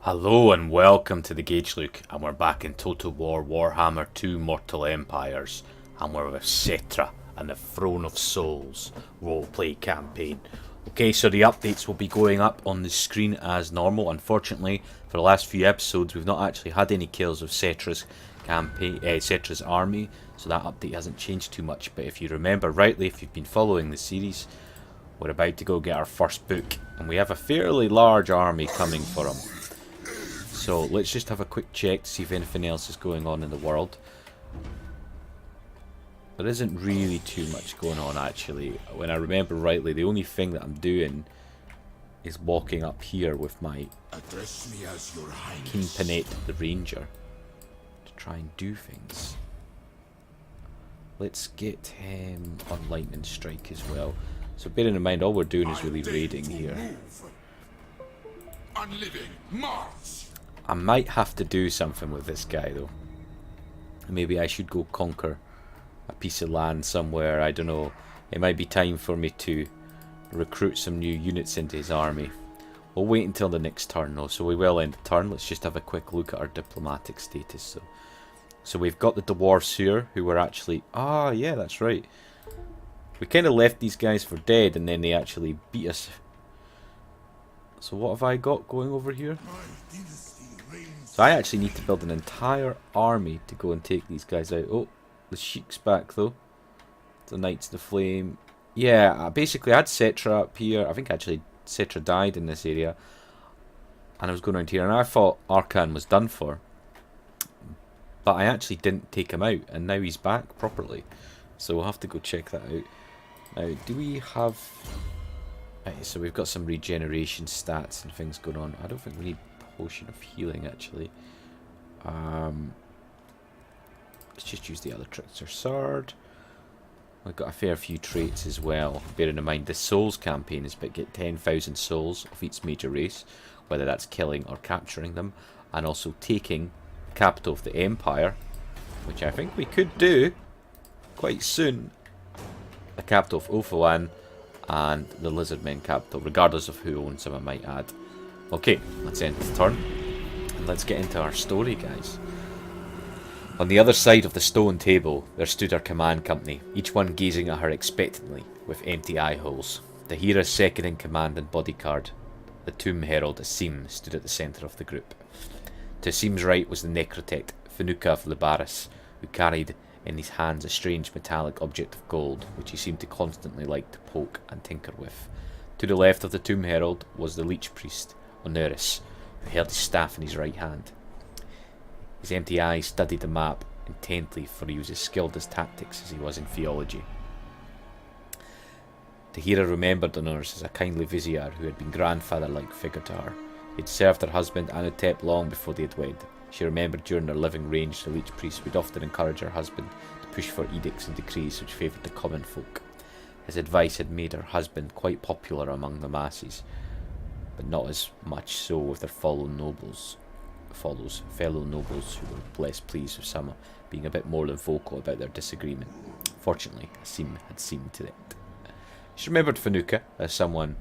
Hello and welcome to the Gauge Look, and we're back in Total War Warhammer 2 Mortal Empires, and we're with Setra and the Throne of Souls roleplay campaign. Okay, so the updates will be going up on the screen as normal. Unfortunately, for the last few episodes we've not actually had any kills of Setra's campaign, Setra's army, so that update hasn't changed too much. But if you remember rightly, if you've been following the series, we're about to go get our first book, and we have a fairly large army coming for him. So let's just have a quick check to see if anything else is going on in the world. There isn't really too much going on actually. When I remember rightly, the only thing that I'm doing is walking up here with my Kingpinette the Ranger to try and do things. Let's get him on Lightning Strike as well. So bearing in mind all we're doing is really raiding here. Unliving Mars. I might have to do something with this guy though. Maybe I should go conquer a piece of land somewhere, I don't know. It might be time for me to recruit some new units into his army. We'll wait until the next turn though, so we will end the turn. Let's just have a quick look at our diplomatic status. So we've got the dwarves here, who were actually... Ah, yeah, that's right. We kind of left these guys for dead and then they actually beat us. So what have I got going over here? So I actually need to build an entire army to go and take these guys out. Oh, the Sheik's back though. The Knights of the Flame. Yeah, I basically had Setra up here. I think actually Setra died in this area. And I was going around here and I thought Arkan was done for. But I actually didn't take him out and now he's back properly. So we'll have to go check that out. Now, do we have... Right, so we've got some regeneration stats and things going on. I don't think we need potion of healing actually. Let's just use the other trickster sword. We've got a fair few traits as well. Bearing in mind the souls campaign is to get 10,000 souls of each major race, whether that's killing or capturing them, and also taking the capital of the empire, which I think we could do quite soon. The capital of Ophalan and the Lizardmen capital, regardless of who owns them, I might add. Okay, let's end the turn and let's get into our story, guys. On the other side of the stone table there stood our command company, each one gazing at her expectantly with empty eye holes. Tahira's second in command and bodyguard, the Tomb Herald Asim, stood at the centre of the group. To Asim's right was the necrotect Finuka of Libaris, who carried in his hands a strange metallic object of gold, which he seemed to constantly like to poke and tinker with. To the left of the Tomb Herald was the Leech Priest, Onuris, who held his staff in his right hand. His empty eyes studied the map intently, for he was as skilled as tactics as he was in theology. Tahira remembered Onuris as a kindly vizier who had been grandfather-like figure to her. He had served her husband Anutep long before they had wed. She remembered during their living range the Leech Priest would often encourage her husband to push for edicts and decrees which favoured the common folk. His advice had made her husband quite popular among the masses, but not as much so with their fellow nobles who were less pleased with some being a bit more than vocal about their disagreement. Fortunately, Asim had seen to it. She remembered Finuka as someone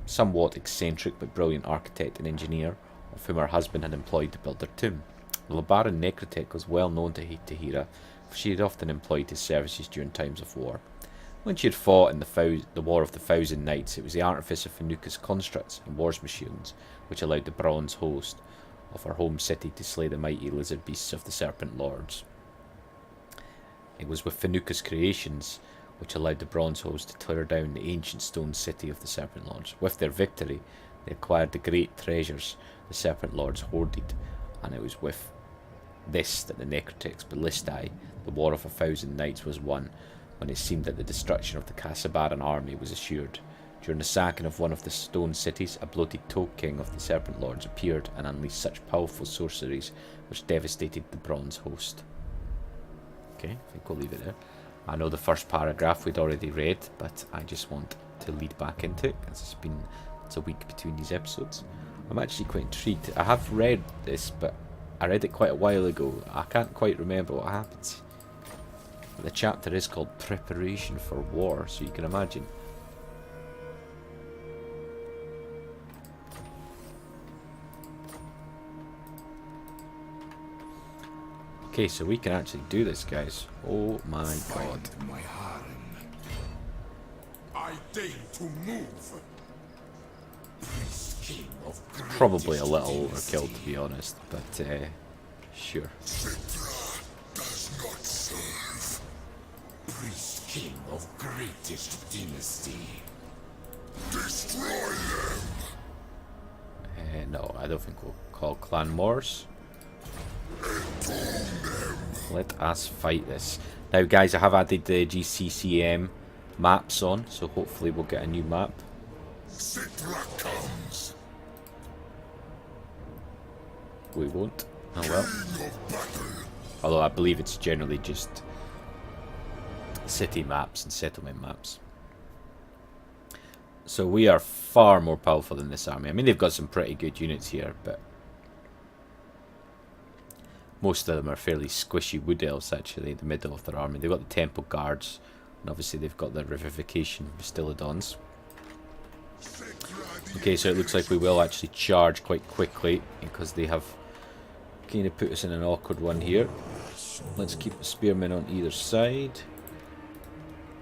somewhat eccentric but brilliant architect and engineer, of whom her husband had employed to build their tomb. The Labaran necrotech was well known to Tahira, for she had often employed his services during times of war. When she had fought in the War of the Thousand Nights, it was the artifice of Finuka's constructs and wars machines which allowed the bronze host of her home city to slay the mighty lizard beasts of the Serpent Lords. It was with Finuka's creations which allowed the bronze host to tear down the ancient stone city of the Serpent Lords. With their victory, they acquired the great treasures the Serpent Lords hoarded, and it was with this that the Necrotech's Ballistae, the War of 1,000 Nights, was won, when it seemed that the destruction of the Casabaran army was assured. During the sacking of one of the stone cities, a bloated Toad King of the Serpent Lords appeared and unleashed such powerful sorceries which devastated the bronze host. Okay, I think we'll leave it there. I know the first paragraph we'd already read, but I just want to lead back into it, as it's a week between these episodes. I'm actually quite intrigued. I have read this, but I read it quite a while ago. I can't quite remember what happens. The chapter is called Preparation for War, so you can imagine. Okay, so we can actually do this, guys. Oh my god. My harem. I deign to move. Priest king of Probably a little overkill, to be honest, but sure. Setra does not serve. Priest king of greatest dynasty. Destroy them. No, I don't think we'll call clan wars. Let us fight this. Now, guys, I have added the GCCM maps on, so hopefully we'll get a new map. Setra comes. We won't. Oh well. Although I believe it's generally just city maps and settlement maps. So we are far more powerful than this army. I mean, they've got some pretty good units here, but most of them are fairly squishy wood elves, actually, in the middle of their army. They've got the temple guards, and obviously they've got the revivification Bastillodons. Okay, so it looks like we will actually charge quite quickly, because they have kind of put us in an awkward one here. Let's keep the spearmen on either side.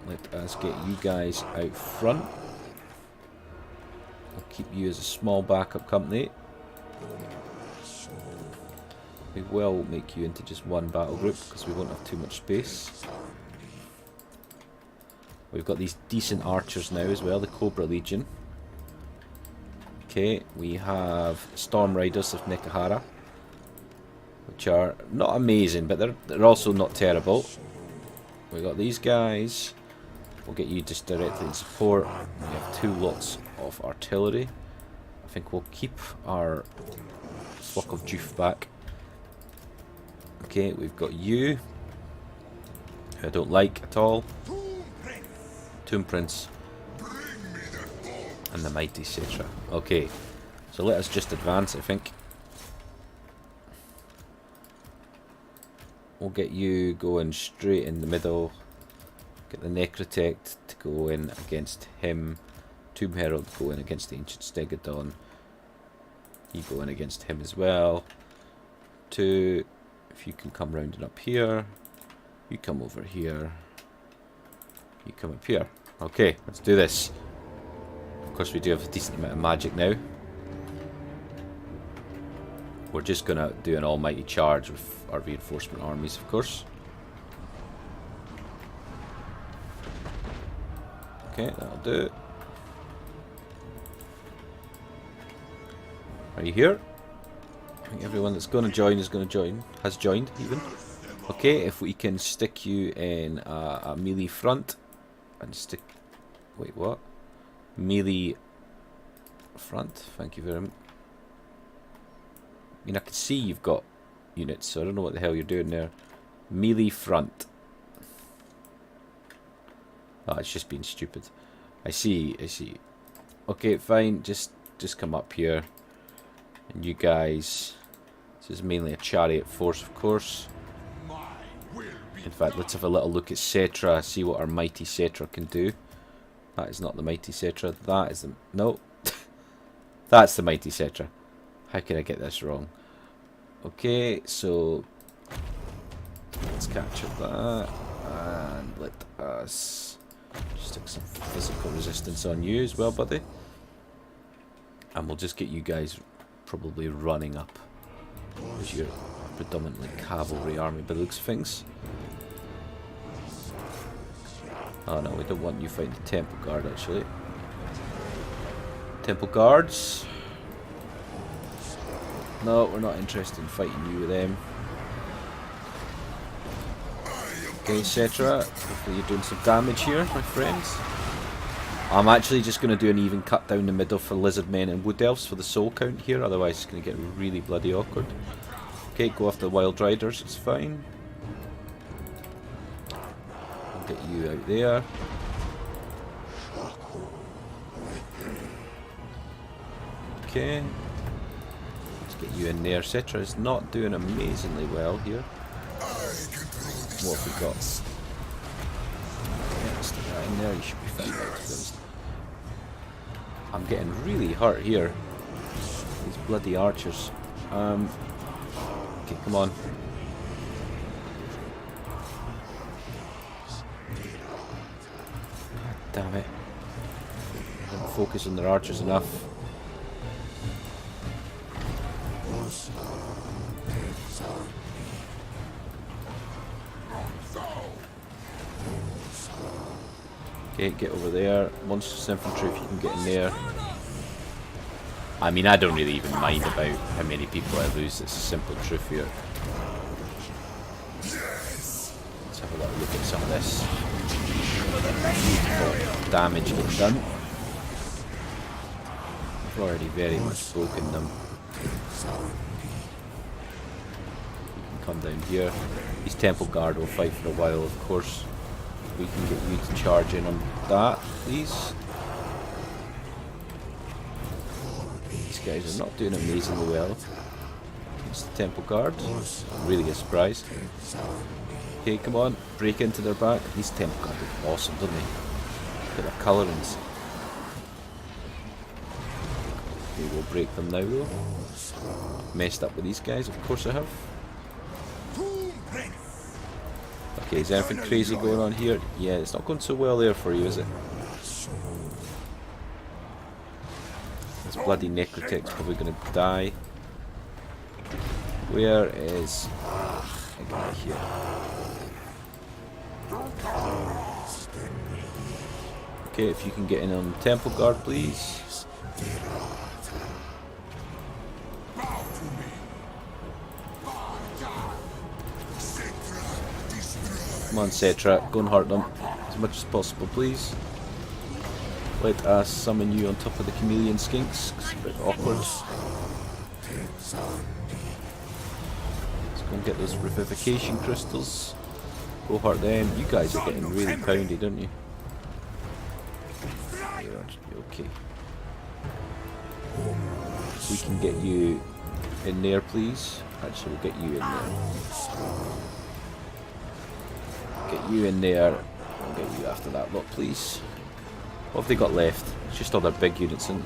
Let us get you guys out front. We'll keep you as a small backup company. We will make you into just one battle group because we won't have too much space. We've got these decent archers now as well, the Cobra Legion. Okay, we have Storm Riders of Nekahara, which are not amazing, but they're also not terrible. We've got these guys. We'll get you just directly in support. We have 2 lots of artillery. I think we'll keep our flock of Juf back. Okay, we've got you, who I don't like at all. Tomb Prince. And the mighty Setra. Okay, so let us just advance, I think. We'll get you going straight in the middle. Get the Necrotect to go in against him. Tomb Herald go in against the Ancient Stegodon. You go in against him as well. 2, if you can come round and up here. You come over here. You come up here. Okay, let's do this. Of course we do have a decent amount of magic now. We're just going to do an almighty charge with our reinforcement armies, of course. Okay, that'll do it. Are you here? I think everyone that's going to join is going to join. Has joined, even. Okay, if we can stick you in a melee front. And stick... Wait, what? Melee front. Thank you very much. I mean, I can see you've got units, so I don't know what the hell you're doing there. Melee front. Oh, it's just being stupid. I see, I see. Okay, fine. Just come up here. And you guys... This is mainly a chariot force, of course. In fact, let's have a little look at Setra, see what our mighty Setra can do. That is not the mighty Setra. That is the... No. That's the mighty Setra. How can I get this wrong? Okay, so... Let's capture that. And let us... stick some physical resistance on you as well, buddy. And we'll just get you guys probably running up. Because you're predominantly cavalry army by the looks of things. Oh no, we don't want you fighting the Temple Guard actually. Temple Guards. No, we're not interested in fighting you with them. Okay, Setra, hopefully you're doing some damage here, my friends. I'm actually just going to do an even cut down the middle for Lizard Men and Wood Elves for the soul count here, otherwise it's going to get really bloody awkward. Okay, go after the Wild Riders, it's fine. I'll get you out there. Okay. Let's get you in there. Setra is not doing amazingly well here. What have we got? Yeah, stick that in there, you should be fine now, to be honest. I'm getting really hurt here. These bloody archers. Okay, come on. damn it. I don't focus on their archers enough. Okay, get over there. Monstrous infantry if you can get in there. I mean, I don't really even mind about how many people I lose. It's a simple truth here. Let's have a little look at some of this. Beautiful damage getting done. I've already very much broken them. You can come down here. These Temple Guard will fight for a while, of course. We can get you to charge in on that, please. These guys are not doing amazingly well against the Temple Guard. I'm really surprised. Okay, come on, break into their back. These Temple Guard look awesome, don't they? Look at their colourings. Okay, we'll break them now though. Messed up with these guys, of course I have. Okay, is anything crazy going on here? Yeah, it's not going so well there for you, is it? This bloody Necrotech's probably going to die. Where is a guy here? Okay, if you can get in on the Temple Guard, please. Come on, Setra, go and hurt them as much as possible, please. Let us summon you on top of the chameleon skinks. It's a bit awkward. Let's go and get those revivification crystals. Go hurt them. You guys are getting really pounded, aren't you? Okay. We can get you in there, please. Actually, we'll get you in there. Get you in there. I'll get you after that lot, please. What have they got left? It's just all their big units in.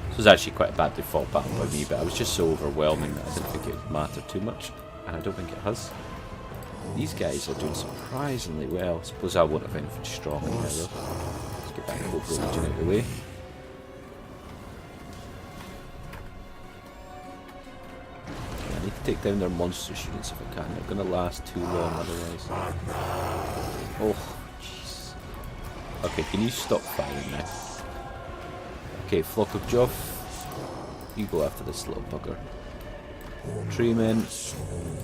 This was actually quite a bad default battle by me, but I was just so overwhelming that I didn't think it would matter too much. And I don't think it has. These guys are doing surprisingly well. I suppose I won't have anything strong in there though. Let's get that Cobra Legion out of the way. I need to take down their monstrous units if I can. They're going to last too long otherwise. Oh, jeez. Okay, can you stop firing now? Okay, Flock of Joff. You go after this little bugger. Treemen.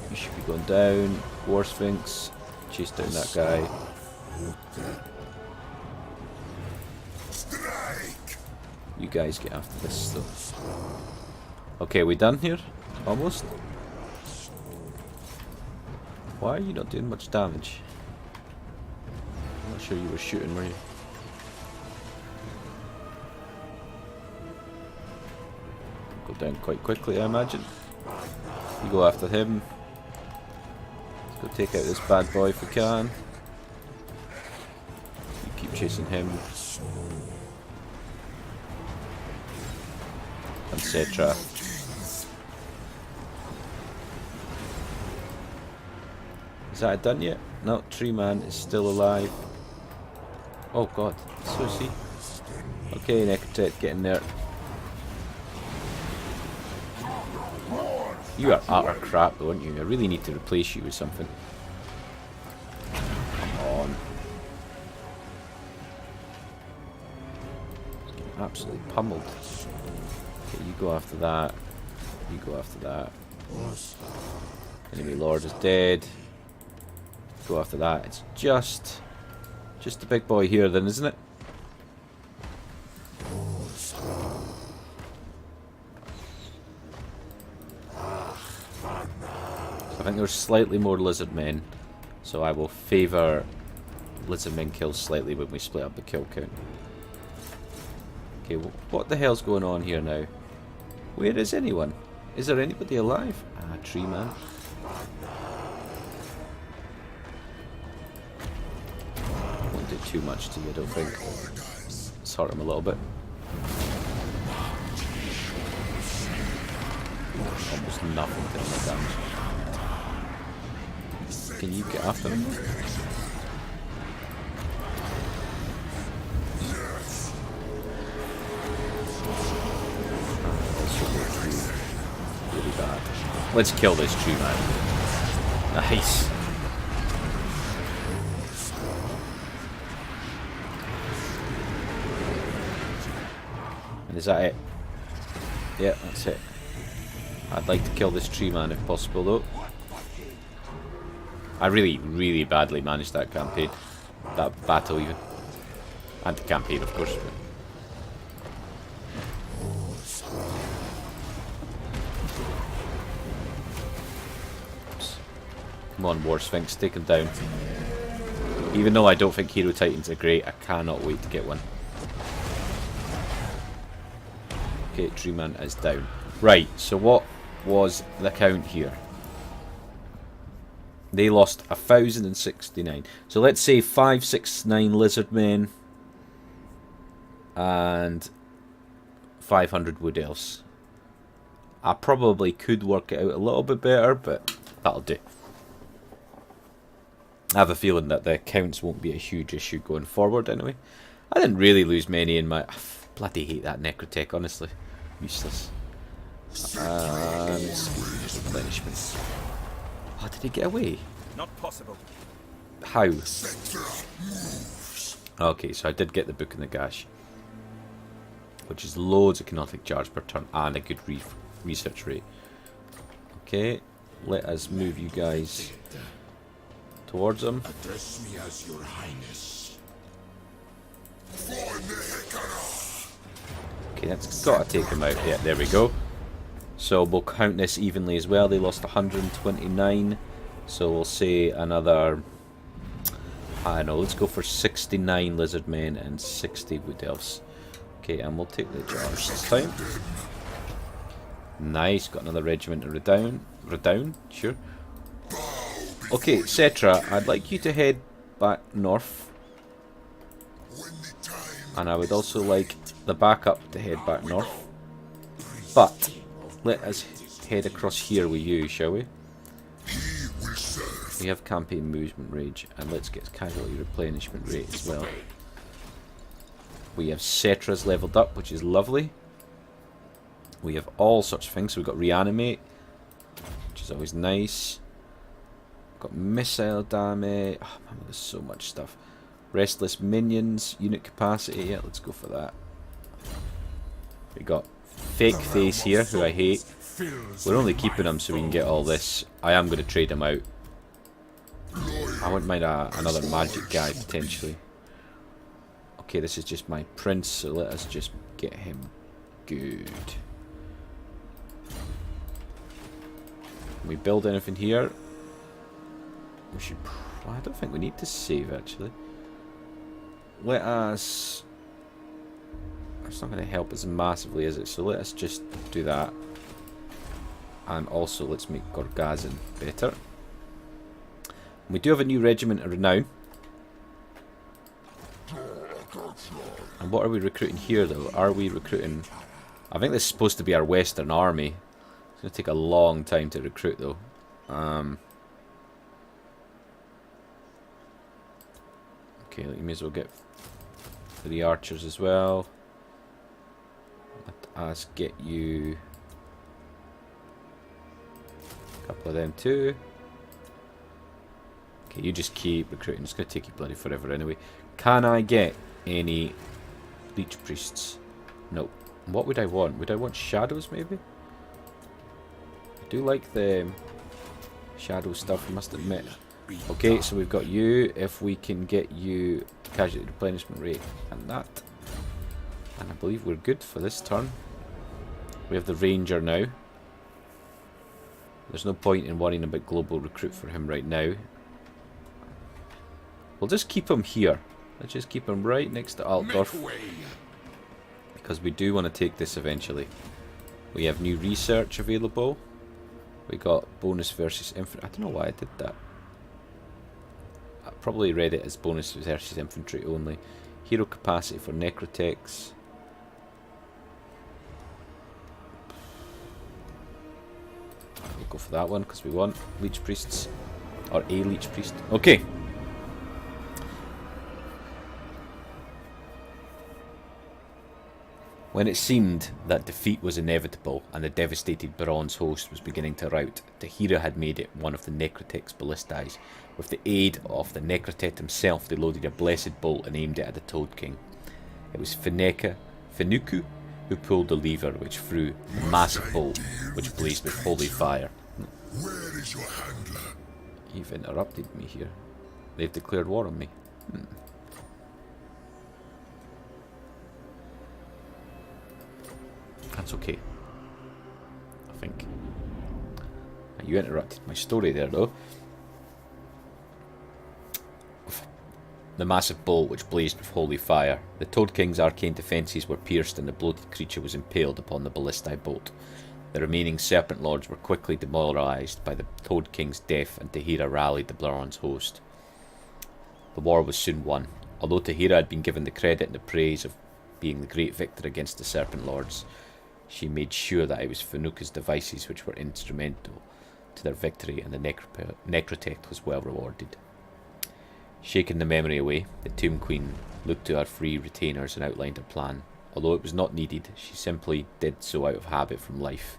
You should be going down. War Sphinx. Chase down that guy. You guys get after this stuff. Okay, we done here? Almost? Why are you not doing much damage? I'm not sure you were shooting, were you? Go down quite quickly, I imagine. You go after him. Let's go take out this bad boy if we can. You keep chasing him. And Setra. Is that done yet? No, Tree Man is still alive. Oh god, so is he. Okay, Necrotech, get in there. You are utter crap though, aren't you? I really need to replace you with something. Come on. Getting absolutely pummeled. Okay, you go after that. You go after that. Enemy Lord is dead. Go after that. It's just the big boy here then, isn't it? I think there's slightly more lizard men, so I will favour lizard men kills slightly when we split up the kill count. Okay, what the hell's going on here now? Where is anyone? Is there anybody alive? Ah, Tree Man. Won't do too much to you, I don't think. Let's hurt him a little bit. Almost nothing to him damage. Can you get after him? Let's kill this tree man. Nice. And is that it? Yeah, that's it. I'd like to kill this tree man if possible though. I really, really badly managed that campaign. That battle even. Anti-campaign of course. Oops. Come on War Sphinx, take him down. Even though I don't think Hero Titans are great, I cannot wait to get one. Okay, Tree Man is down. Right, so what was the count here? They lost 1,069. So let's say 569 lizard men and 500 wood elves. I probably could work it out a little bit better, but that'll do. I have a feeling that the counts won't be a huge issue going forward anyway. I didn't really lose many in my... I bloody hate that Necrotech, honestly. Useless. Replenishment. Oh, did he get away? Not possible. How? Setra moves. Okay, so I did get the Book in the Gash. Which is loads of kinetic charge per turn and a good research rate. Okay, let us move you guys towards him. Address me as your highness. Okay, that's got to take him out. Yeah, there we go. So we'll count this evenly as well. They lost 129. So we'll say another... I don't know, let's go for 69 lizard men and 60 wood elves. Okay, and we'll take the jars this time. Nice, got another regiment of Redown, sure. Okay, Setra, I'd like you to head back north. And I would also like the backup to head back north. But let us head across here with you, shall we? We have campaign movement rage, and let's get casualty replenishment rate as well. We have Cetra's leveled up, which is lovely. We have all sorts of things. So we've got reanimate, which is always nice. Got missile damage. Oh man, there's so much stuff. Restless minions, unit capacity. Yeah, let's go for that. We got Fake Face here, who I hate. We're only keeping him so we can get all this. I am going to trade him out. I wouldn't mind another magic guy potentially. Okay, this is just my prince, so let us just get him good. Can we build anything here? We should... I don't think we need to save actually. Let us... It's not going to help us massively, is it? So let us just do that. And also let's make Gorgazin better. We do have a new regiment of renown. And what are we recruiting here though? Are we recruiting... I think this is supposed to be our Western Army. It's going to take a long time to recruit though. Okay, you may as well get the archers as well. Let us get you a couple of them too. Okay, you just keep recruiting. It's going to take you bloody forever anyway. Can I get any Leech Priests? No. What would I want? Would I want Shadows maybe? I do like the Shadow stuff, I must admit. Okay, so we've got you. If we can get you casualty replenishment rate and that. And I believe we're good for this turn. We have the Ranger now. There's no point in worrying about global recruit for him right now. We'll just keep him here. Let's just keep him right next to Altdorf. Because we do want to take this eventually. We have new research available. We got bonus versus infantry. I don't know why I did that. I probably read it as bonus versus infantry only. Hero capacity for necrotechs. We'll go for that one because we want Leech Priests. Or a Leech Priest. Okay. When it seemed that defeat was inevitable and the devastated Baron's host was beginning to rout, Tahira had made it one of the Necrotech's ballistae. With the aid of the Necrotech himself, they loaded a blessed bolt and aimed it at the Toad King. It was Fenuku who pulled the lever, which threw a massive bolt, which blazed with holy fire. Where is your handler? You've interrupted me here. They've declared war on me. That's okay, I think. You interrupted my story there, though. The massive bolt which blazed with holy fire. The Toad King's arcane defences were pierced and the bloated creature was impaled upon the ballistae bolt. The remaining Serpent Lords were quickly demoralised by the Toad King's death, and Tahira rallied the Baron's host. The war was soon won. Although Tahira had been given the credit and the praise of being the great victor against the Serpent Lords, she made sure that it was Fenuku's devices which were instrumental to their victory, and the Necrotech was well rewarded. Shaking the memory away, the Tomb Queen looked to her three retainers and outlined her plan. Although it was not needed, she simply did so out of habit from life.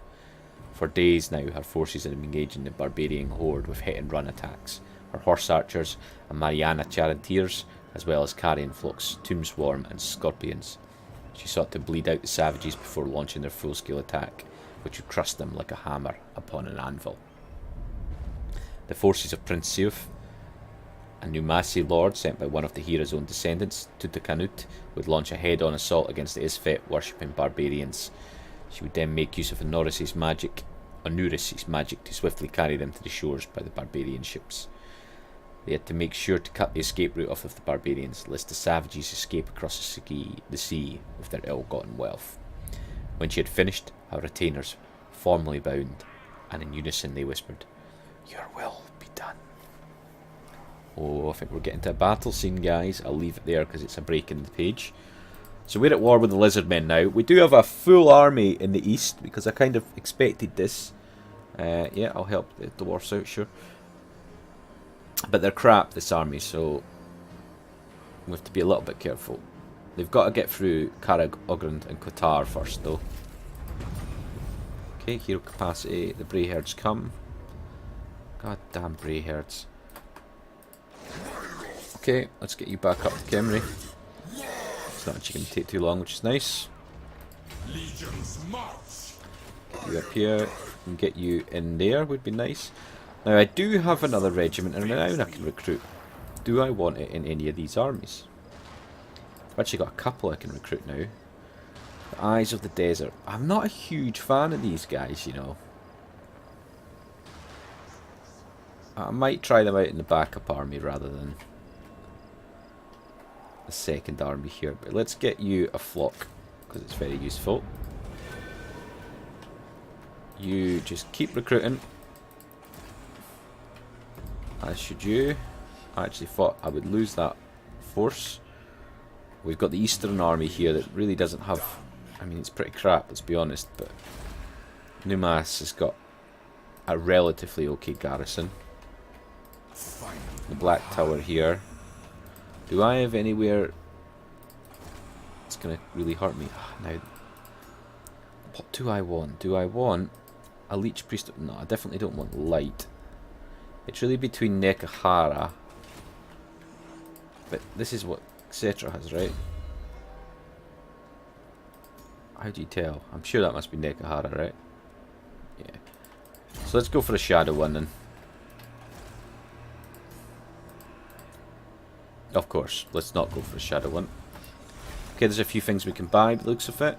For days now, her forces had been engaging the barbarian horde with hit-and-run attacks. Her horse archers and Mariana charioteers, as well as carrion flocks, tomb swarm and scorpions. She sought to bleed out the savages before launching their full-scale attack, which would crush them like a hammer upon an anvil. The forces of Prince Seuf, a Numasi lord sent by one of Tahira's own descendants, Tutakanut, would launch a head-on assault against the Isfet worshipping barbarians. She would then make use of Onuris's magic to swiftly carry them to the shores by the barbarian ships. They had to make sure to cut the escape route off of the barbarians, lest the savages escape across the sea with their ill-gotten wealth. When she had finished, her retainers formally bowed, and in unison they whispered, "Your will be done." Oh, I think we're getting to a battle scene, guys. I'll leave it there because it's a break in the page. So we're at war with the lizard men now. We do have a full army in the east, because I kind of expected this. Yeah, I'll help the dwarfs out, sure. But they're crap, this army, so we have to be a little bit careful. They've got to get through Karag, Ogrand and Qatar first, though. Okay, hero capacity. The Brayherds come. God damn Brayherds. Okay, let's get you back up to Kemri. It's not actually going to take too long, which is nice. Legions march. Get you up here and get you in there would be nice. Now, I do have another regiment and now I can recruit. Do I want it in any of these armies? I've actually got a couple I can recruit now. The Eyes of the Desert. I'm not a huge fan of these guys, you know. I might try them out in the backup army rather than the second army here. But let's get you a flock, because it's very useful. You just keep recruiting. As should you. I actually thought I would lose that force. We've got the Eastern Army here that really doesn't have... I mean, it's pretty crap, let's be honest, but Numas has got a relatively okay garrison. The Black Tower here. Do I have anywhere it's going to really hurt me? Now, what do I want? Do I want a Leech Priest? No, I definitely don't want light. It's really between Nekahara. But this is what Setra has, right? How do you tell? I'm sure that must be Nekahara, right? Yeah. So let's go for a shadow one then. Of course, let's not go for a shadow one. Okay, there's a few things we can buy by the looks of it.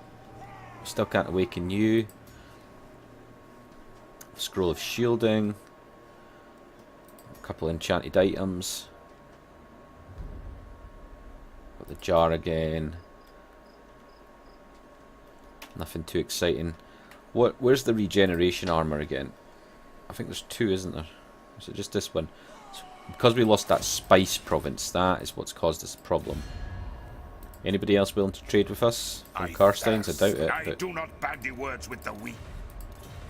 Still can't awaken you. Scroll of Shielding. A couple enchanted items. Got the jar again. Nothing too exciting. Where's the regeneration armor again? I think there's two, isn't there? Is it just this one? So because we lost that spice province, that is what's caused this problem. Anybody else willing to trade with us? From Karsteins? I doubt it. I do not bandy words with the weak.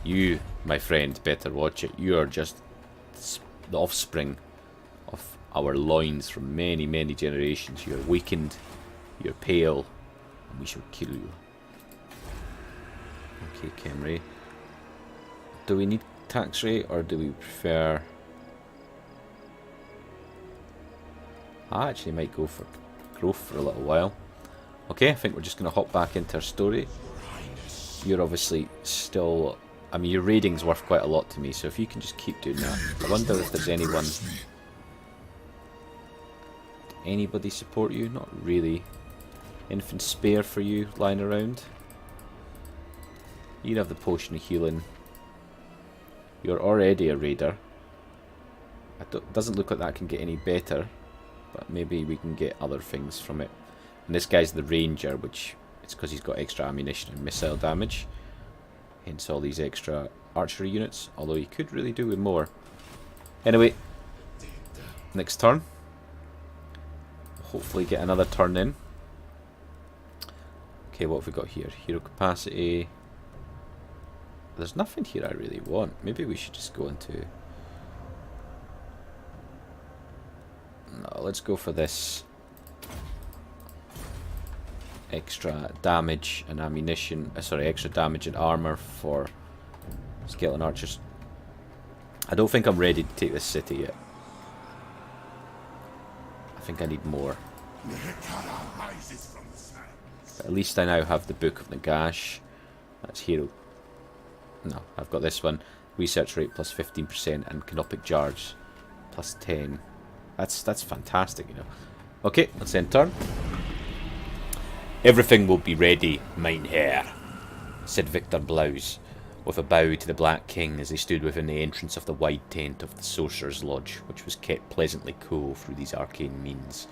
You, my friend, better watch it. You are just the offspring of our loins from many, many generations. You are weakened, you are pale, and we shall kill you. Okay, Camry. Do we need tax rate or do we prefer... I actually might go for growth for a little while. Okay, I think we're just going to hop back into our story. You're obviously still... I mean, your rating's worth quite a lot to me, so if you can just keep doing that. I wonder if there's anyone... Did anybody support you? Not really. Anything spare for you lying around? You have the potion of healing. You're already a raider. Doesn't look like that can get any better, but maybe we can get other things from it. And this guy's the ranger, which it's because he's got extra ammunition and missile damage. Hence all these extra archery units, although he could really do with more. Anyway, next turn. Hopefully get another turn in. Okay, what have we got here? Hero capacity. There's nothing here I really want. Maybe we should just go into... No, let's go for this. Extra damage and ammunition. Sorry, extra damage and armor for skeleton archers. I don't think I'm ready to take this city yet. I think I need more. But at least I now have the Book of Nagash. That's hero. No, I've got this one. Research rate plus 15% and canopic jars plus 10. That's fantastic, you know. Okay, let's end turn. Everything will be ready, mein Herr, said Victor Blouse, with a bow to the Black King as they stood within the entrance of the wide tent of the Sorcerer's Lodge, which was kept pleasantly cool through these arcane means.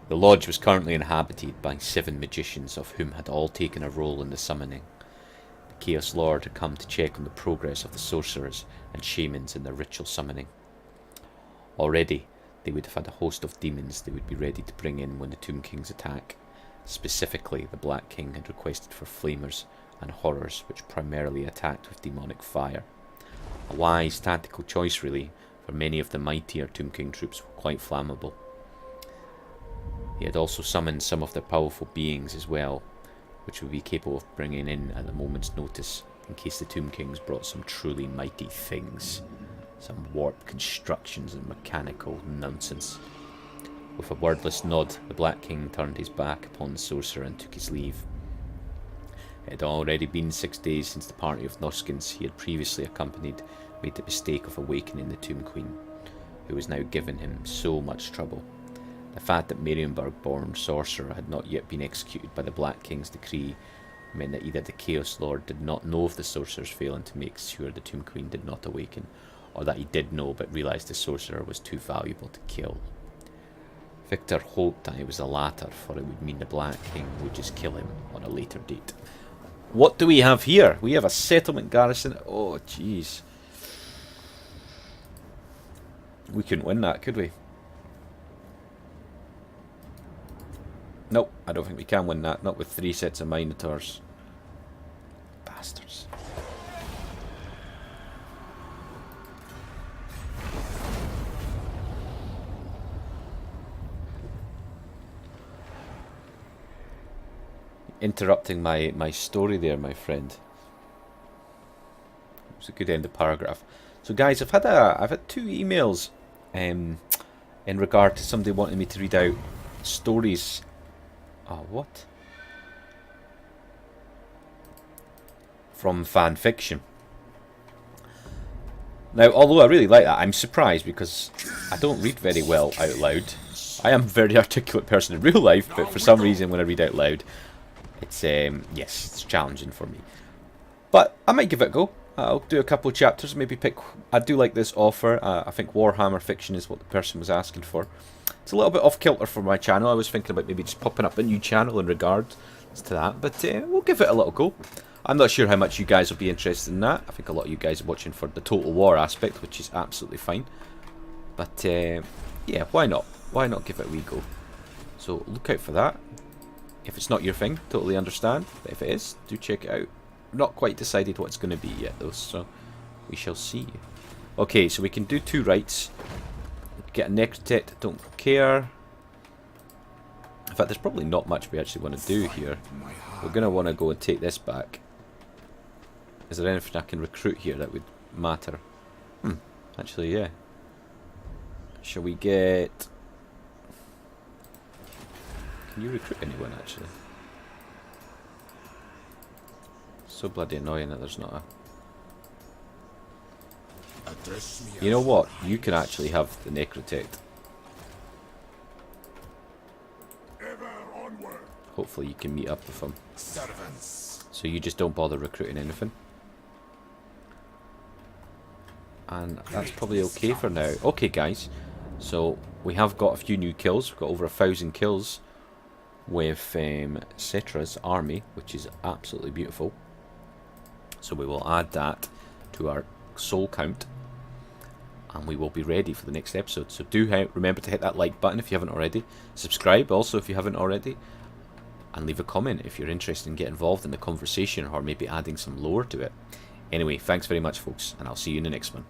The lodge was currently inhabited by 7 magicians, of whom had all taken a role in the summoning. The Chaos Lord had come to check on the progress of the sorcerers and shamans in their ritual summoning. Already, they would have had a host of demons they would be ready to bring in when the Tomb Kings attack. Specifically, the Black King had requested for flamers and horrors, which primarily attacked with demonic fire. A wise tactical choice, really, for many of the mightier Tomb King troops were quite flammable. He had also summoned some of their powerful beings as well, which would be capable of bringing in at a moment's notice, in case the Tomb Kings brought some truly mighty things. Some warped constructions and mechanical nonsense. With a wordless nod, the Black King turned his back upon the sorcerer and took his leave. It had already been 6 days since the party of Norskins he had previously accompanied made the mistake of awakening the Tomb Queen, who was now giving him so much trouble. The fact that Marienburg-born sorcerer had not yet been executed by the Black King's decree meant that either the Chaos Lord did not know of the sorcerer's failing to make sure the Tomb Queen did not awaken, or that he did know but realised the sorcerer was too valuable to kill. Victor hoped that it was the latter, for it would mean the Black King would just kill him on a later date. What do we have here? We have a settlement garrison. Oh, jeez. We couldn't win that, could we? Nope, I don't think we can win that. Not with 3 sets of Minotaurs. Bastards. Interrupting my story there, my friend. It was a good end of paragraph. So guys, I've had 2 emails in regard to somebody wanting me to read out stories. Oh, what? From fan fiction. Now, although I really like that, I'm surprised because I don't read very well out loud. I am a very articulate person in real life, but for some reason when I read out loud, it's yes, it's challenging for me. But I might give it a go. I'll do a couple of chapters, maybe pick... I do like this offer. I think Warhammer fiction is what the person was asking for. It's a little bit off kilter for my channel. I was thinking about maybe just popping up a new channel in regards to that, but we'll give it a little go. I'm not sure how much you guys will be interested in that. I think a lot of you guys are watching for the Total War aspect, which is absolutely fine. But yeah, why not? Why not give it a wee go? So look out for that. If it's not your thing, totally understand. But if it is, do check it out. Not quite decided what it's going to be yet though, so we shall see. Okay, so we can do 2 rights. Get a necrotet, don't care. In fact, there's probably not much we actually want to do here. We're going to want to go and take this back. Is there anything I can recruit here that would matter? Actually, yeah. Shall we get... Can you recruit anyone, actually? So bloody annoying that there's not a... Address me You know as what? You can actually have the Necrotect. ever onward. Hopefully you can meet up with him. Servants. So you just don't bother recruiting anything. And that's probably okay for now. Okay, guys. So we have got a few new kills. We've got over 1,000 kills with Setra's army, which is absolutely beautiful. So we will add that to our soul count. And we will be ready for the next episode. So do remember to hit that like button if you haven't already. Subscribe also if you haven't already. And leave a comment if you're interested in getting involved in the conversation or maybe adding some lore to it. Anyway, thanks very much, folks, and I'll see you in the next one.